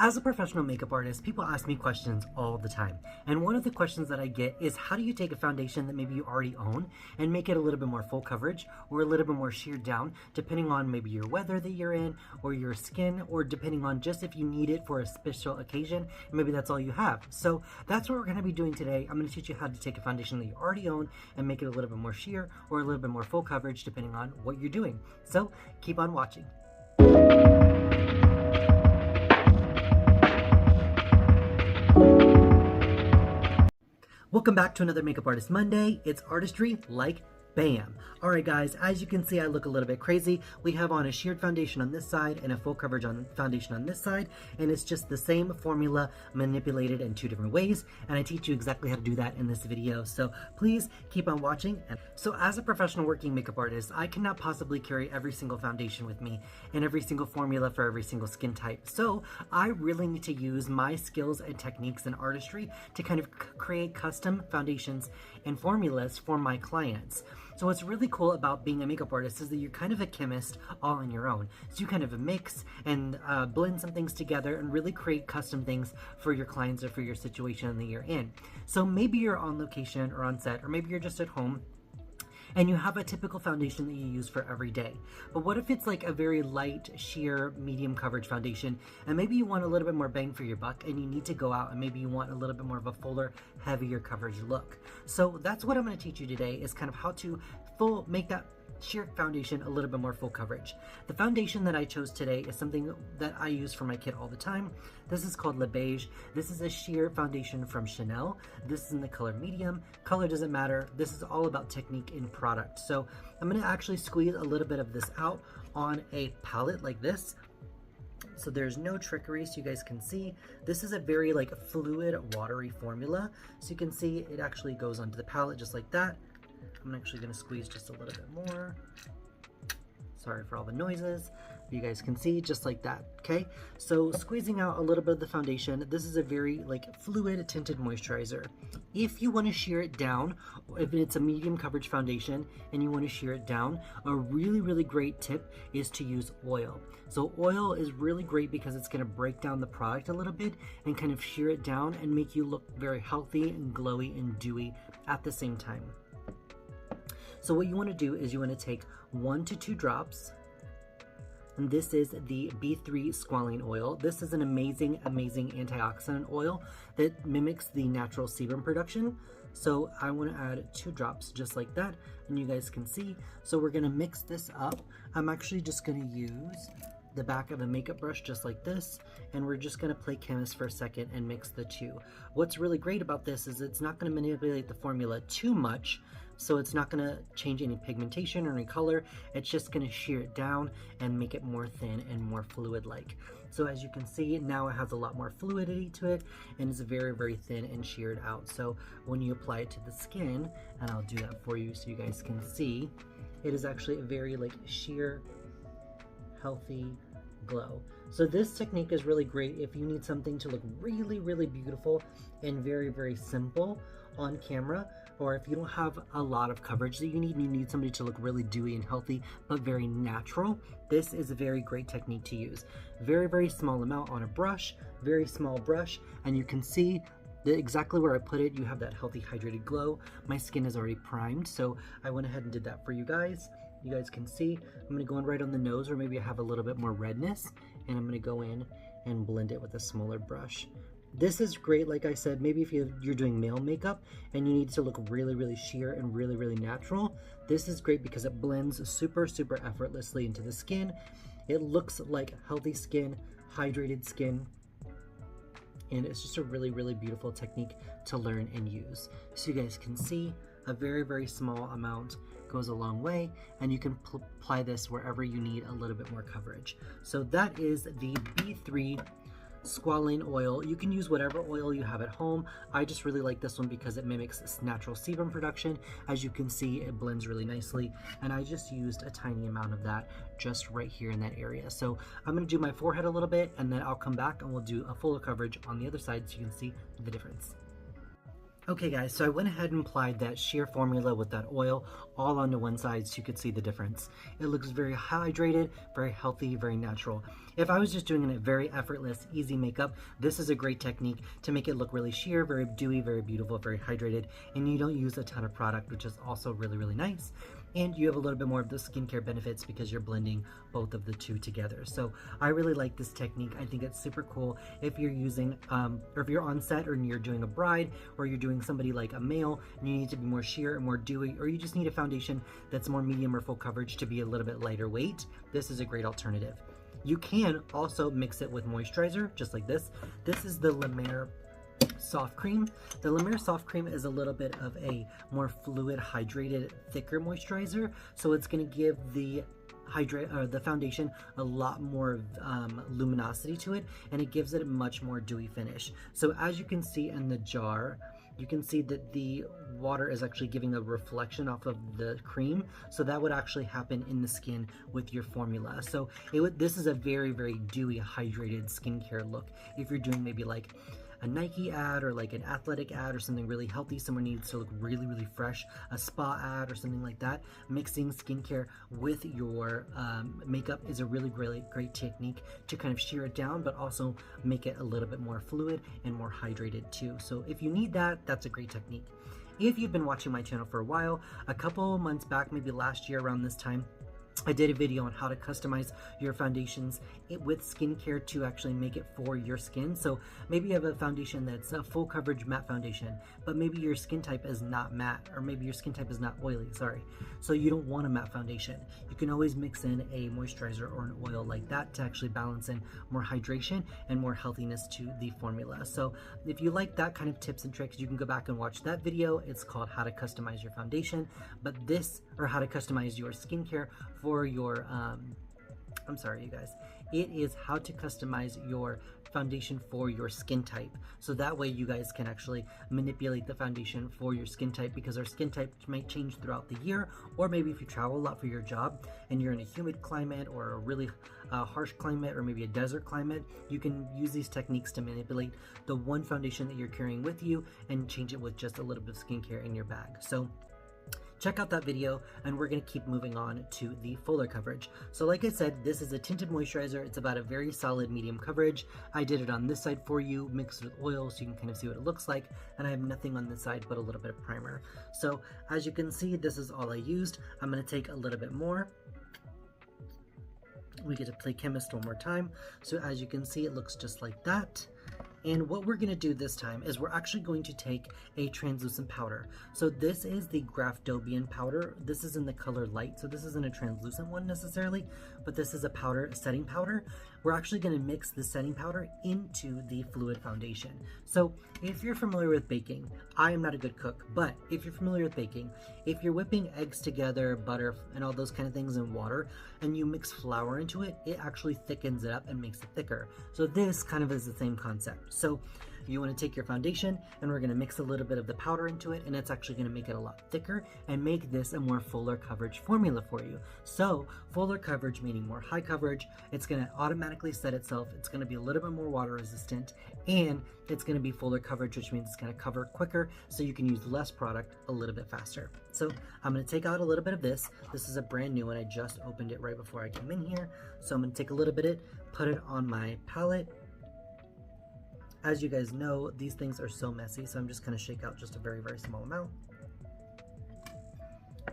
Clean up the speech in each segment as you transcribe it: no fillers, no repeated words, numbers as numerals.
As a professional makeup artist, people ask me questions all the time. And one of the questions that I get is, how do you take a foundation that maybe you already own and make it a little bit more full coverage or a little bit more sheared down, depending on maybe your weather that you're in or your skin, or depending on just if you need it for a special occasion, and maybe that's all you have. So that's what we're going to be doing today. I'm going to teach you how to take a foundation that you already own and make it a little bit more sheer or a little bit more full coverage, depending on what you're doing. So keep on watching. Welcome back to another Makeup Artist Monday. It's artistry like bam. All right, guys, as you can see, I look a little bit crazy. We have on a sheared foundation on this side and a full coverage foundation on this side, and it's just the same formula manipulated in two different ways, and I teach you exactly how to do that in this video, so please keep on watching. So as a professional working makeup artist, I cannot possibly carry every single foundation with me and every single formula for every single skin type, so I really need to use my skills and techniques and artistry to kind of create custom foundations and formulas for my clients. So what's really cool about being a makeup artist is that you're kind of a chemist all on your own. So you kind of mix and blend some things together and really create custom things for your clients or for your situation that you're in. So maybe you're on location or on set, or maybe you're just at home and you have a typical foundation that you use for every day. But what if it's like a very light, sheer, medium coverage foundation, and maybe you want a little bit more bang for your buck and you need to go out and maybe you want a little bit more of a fuller, heavier coverage look. So that's what I'm going to teach you today, is kind of how to make that sheer foundation a little bit more full coverage. The foundation that I chose today is something that I use for my kit all the time. This is called Le Beige. This is a sheer foundation from Chanel. This is in the color medium. Color doesn't matter. This is all about technique in product. So I'm going to actually squeeze a little bit of this out on a palette like this. So there's no trickery, so you guys can see. This is a very like fluid, watery formula. So you can see it actually goes onto the palette just like that. I'm actually going to squeeze just a little bit more. Sorry for all the noises. You guys can see just like that, okay? So squeezing out a little bit of the foundation. This is a very like fluid tinted moisturizer. If you want to shear it down, if it's a medium coverage foundation and you want to shear it down, a really great tip is to use oil. So oil is really great because it's going to break down the product a little bit and kind of shear it down and make you look very healthy and glowy and dewy at the same time. So what you want to do is you want to take 1 to 2 drops, and this is the B3 squalane oil. This is an amazing antioxidant oil that mimics the natural sebum production. So I want to add 2 drops just like that, and you guys can see. So we're going to mix this up. I'm actually just going to use the back of a makeup brush just like this, and we're just going to play chemist for a second and mix the two. What's really great about this is it's not going to manipulate the formula too much, so it's not going to change any pigmentation or any color. It's just going to shear it down and make it more thin and more fluid like. So as you can see, now it has a lot more fluidity to it, and it's very thin and sheared out. So when you apply it to the skin, and I'll do that for you so you guys can see, it is actually a very like sheer, healthy glow. So this technique is really great if you need something to look really beautiful and very simple on camera, or if you don't have a lot of coverage that you need somebody to look really dewy and healthy but very natural. This is a very great technique to use. Very small amount on a brush, very small brush, and you can see that exactly where I put it, you have that healthy hydrated glow. My skin is already primed, so I went ahead and did that for you guys. You guys can see I'm going to go in right on the nose, or maybe I have a little bit more redness, and I'm going to go in and blend it with a smaller brush. This is great, like I said, maybe if you're doing male makeup and you need to look really sheer and really natural. This is great because it blends super effortlessly into the skin. It looks like healthy skin, hydrated skin, and it's just a really beautiful technique to learn and use. So you guys can see a very small amount goes a long way, and you can apply this wherever you need a little bit more coverage. So that is the B3 squalane oil. You can use whatever oil you have at home. I just really like this one because it mimics this natural sebum production. As you can see, it blends really nicely, and I just used a tiny amount of that just right here in that area. So I'm going to do my forehead a little bit, and then I'll come back and we'll do a fuller coverage on the other side so you can see the difference. Okay guys, so I went ahead and applied that sheer formula with that oil all onto one side so you could see the difference. It looks very hydrated, very healthy, very natural. If I was just doing a very effortless, easy makeup, this is a great technique to make it look really sheer, very dewy, very beautiful, very hydrated, and you don't use a ton of product, which is also really, really nice. And you have a little bit more of the skincare benefits because you're blending both of the two together. So I really like this technique. I think it's super cool if you're using, or if you're on set or you're doing a bride or you're doing somebody like a male and you need to be more sheer and more dewy, or you just need a foundation that's more medium or full coverage to be a little bit lighter weight. This is a great alternative. You can also mix it with moisturizer, just like this. This is the La Mer soft cream. The La Mer soft cream is a little bit of a more fluid, hydrated, thicker moisturizer, so it's going to give the foundation a lot more luminosity to it, and it gives it a much more dewy finish. So as you can see in the jar, you can see that the water is actually giving a reflection off of the cream, so that would actually happen in the skin with your formula. So this is a very, very dewy, hydrated skincare look. If you're doing maybe like a Nike ad or like an athletic ad or something really healthy, someone needs to look really, really fresh, a spa ad or something like that, mixing skincare with your makeup is a really, really great technique to kind of shear it down, but also make it a little bit more fluid and more hydrated too. So if you need that, that's a great technique. If you've been watching my channel for a while, a couple months back, maybe last year around this time, I did a video on how to customize your foundations with skincare to actually make it for your skin. So maybe you have a foundation that's a full coverage matte foundation, but maybe your skin type is not matte, or maybe your skin type is not oily, sorry. So you don't want a matte foundation. You can always mix in a moisturizer or an oil like that to actually balance in more hydration and more healthiness to the formula. So if you like that kind of tips and tricks, you can go back and watch that video. It's called How to Customize Your Foundation, but how to customize your skincare for your, I'm sorry you guys, it is how to customize your foundation for your skin type. So that way you guys can actually manipulate the foundation for your skin type, because our skin type might change throughout the year, or maybe if you travel a lot for your job and you're in a humid climate or a really harsh climate, or maybe a desert climate, you can use these techniques to manipulate the one foundation that you're carrying with you and change it with just a little bit of skincare in your bag. So check out that video, and we're going to keep moving on to the fuller coverage. So like I said, this is a tinted moisturizer. It's about a very solid medium coverage. I did it on this side for you, mixed with oil, so you can kind of see what it looks like, and I have nothing on this side but a little bit of primer. So as you can see, this is all I used. I'm going to take a little bit more. We get to play chemist one more time. So as you can see, it looks just like that. And what we're going to do this time is we're actually going to take a translucent powder. So this is the Graftobian powder. This is in the color light, so this isn't a translucent one necessarily, but this is a powder, setting powder. We're actually going to mix the setting powder into the fluid foundation. So if you're familiar with baking, I am not a good cook, but if you're familiar with baking, if you're whipping eggs together, butter, and all those kind of things in water, and you mix flour into it, it actually thickens it up and makes it thicker. So this kind of is the same concept. So you want to take your foundation, and we're going to mix a little bit of the powder into it, and it's actually going to make it a lot thicker and make this a more fuller coverage formula for you. So fuller coverage meaning more high coverage. It's going to automatically set itself. It's going to be a little bit more water resistant, and it's going to be fuller coverage, which means it's going to cover quicker, so you can use less product a little bit faster. So I'm going to take out a little bit of this. This is a brand new one. I just opened it right before I came in here. So I'm going to take a little bit of it, put it on my palette. As you guys know, these things are so messy, so I'm just going to shake out just a very, very small amount.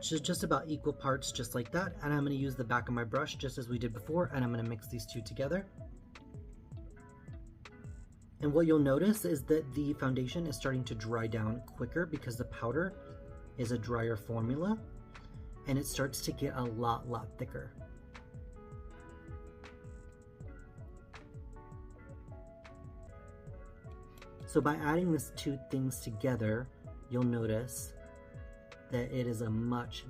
Just about equal parts, just like that. And I'm going to use the back of my brush, just as we did before, and I'm going to mix these two together. And what you'll notice is that the foundation is starting to dry down quicker because the powder is a drier formula, and it starts to get a lot thicker. So by adding these two things together, you'll notice that it is a much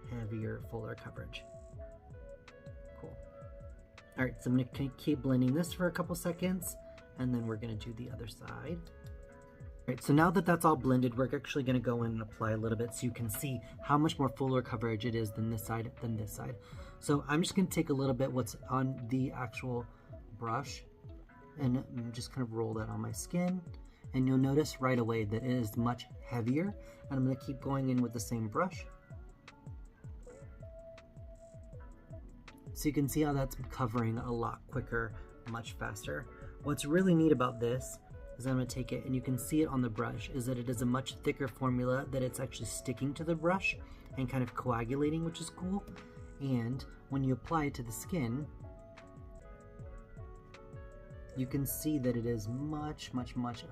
heavier, fuller coverage. Cool. All right, so I'm gonna keep blending this for a couple seconds, and then we're gonna do the other side. All right, so now that that's all blended, we're actually gonna go in and apply a little bit so you can see how much more fuller coverage it is than this side than this side. So I'm just gonna take a little bit what's on the actual brush, and just kind of roll that on my skin. And you'll notice right away that it is much heavier. And I'm going to keep going in with the same brush. So you can see how that's covering a lot quicker, much faster. What's really neat about this is I'm going to take it, and you can see it on the brush, is that it is a much thicker formula, that it's actually sticking to the brush and kind of coagulating, which is cool. And when you apply it to the skin, you can see that it is much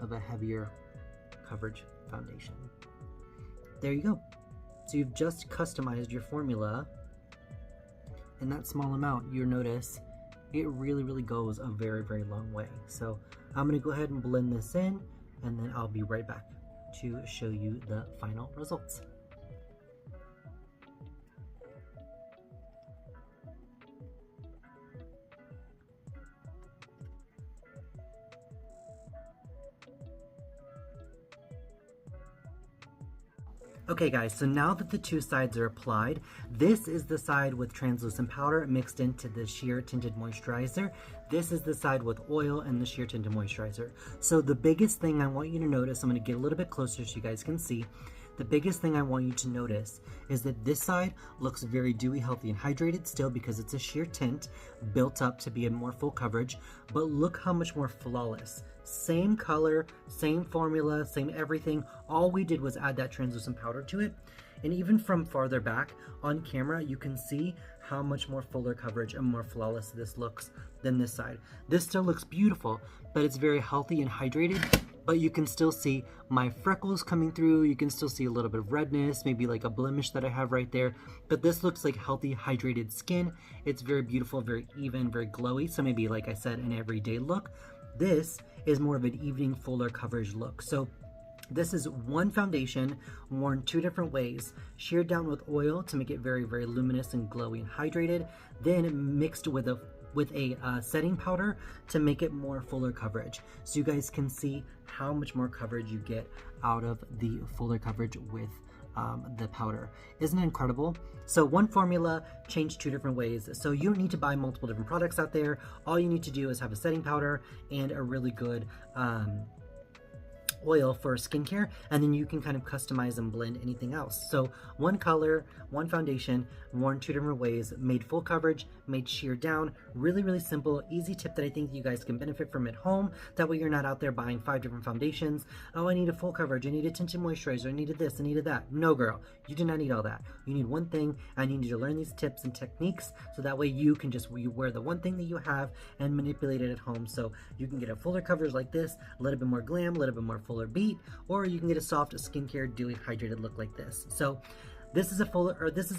of a heavier coverage foundation. There you go. So you've just customized your formula in that small amount. You'll notice it really goes a very long way. So I'm going to go ahead and blend this in, and then I'll be right back to show you the final results. Okay guys, so now that the two sides are applied, this is the side with translucent powder mixed into the sheer tinted moisturizer. This is the side with oil and the sheer tinted moisturizer. So the biggest thing I want you to notice, I'm going to get a little bit closer so you guys can see. The biggest thing I want you to notice is that this side looks very dewy, healthy, and hydrated still because it's a sheer tint built up to be a more full coverage, but look how much more flawless. Same color, same formula, same everything. All we did was add that translucent powder to it. And even from farther back on camera, you can see how much more fuller coverage and more flawless this looks than this side. This still looks beautiful, but it's very healthy and hydrated. But you can still see my freckles coming through. You can still see a little bit of redness, maybe like a blemish that I have right there. But this looks like healthy, hydrated skin. It's very beautiful, very even, very glowy. So maybe, like I said, an everyday look. This is more of an evening fuller coverage look. So this is one foundation worn two different ways, sheared down with oil to make it very luminous and glowy and hydrated, then mixed with a setting powder to make it more fuller coverage. So you guys can see how much more coverage you get out of the fuller coverage with the powder. Isn't it incredible? So one formula changed two different ways. So you don't need to buy multiple different products out there. All you need to do is have a setting powder and a really good oil for skincare, and then you can kind of customize and blend anything else. So one color, one foundation, worn two different ways, made full coverage, made sheer down. Really simple, easy tip that I think you guys can benefit from at home. That way you're not out there buying 5 different foundations. Oh, I need a full coverage, I need a tinted moisturizer, I needed this, I needed that. No girl, you do not need all that. You need one thing, and you need to learn these tips and techniques so that way you can just wear the one thing that you have and manipulate it at home. So you can get a fuller coverage like this, a little bit more glam, a little bit more fuller beat, or you can get a soft skincare dewy hydrated look like this. So this is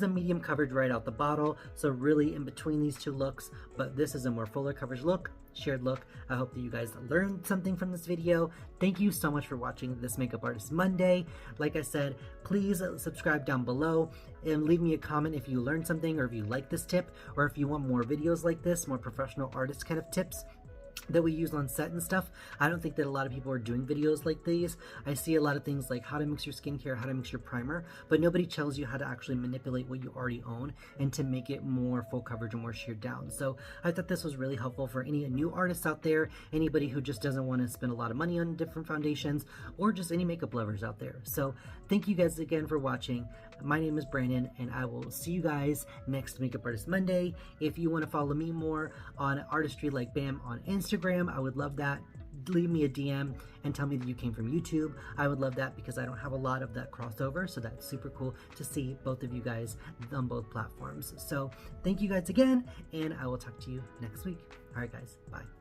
a medium coverage right out the bottle, so really in between these two looks, but this is a more fuller coverage look, shared look. I hope that you guys learned something from this video. Thank you so much for watching this Makeup Artist Monday. Like I said, please subscribe down below and leave me a comment if you learned something, or if you like this tip, or if you want more videos like this, more professional artist kind of tips that we use on set and stuff. I don't think that a lot of people are doing videos like these. I see a lot of things like how to mix your skincare, how to mix your primer, but nobody tells you how to actually manipulate what you already own and to make it more full coverage and more sheared down. So I thought this was really helpful for any new artists out there, anybody who just doesn't want to spend a lot of money on different foundations, or just any makeup lovers out there. So thank you guys again for watching. My name is Brandon, and I will see you guys next Makeup Artist Monday. If you want to follow me more on Artistry Like Bam on Instagram, I would love that. Leave me a DM and tell me that you came from YouTube. I would love that because I don't have a lot of that crossover, so that's super cool to see both of you guys on both platforms. So thank you guys again, and I will talk to you next week. All right guys, bye.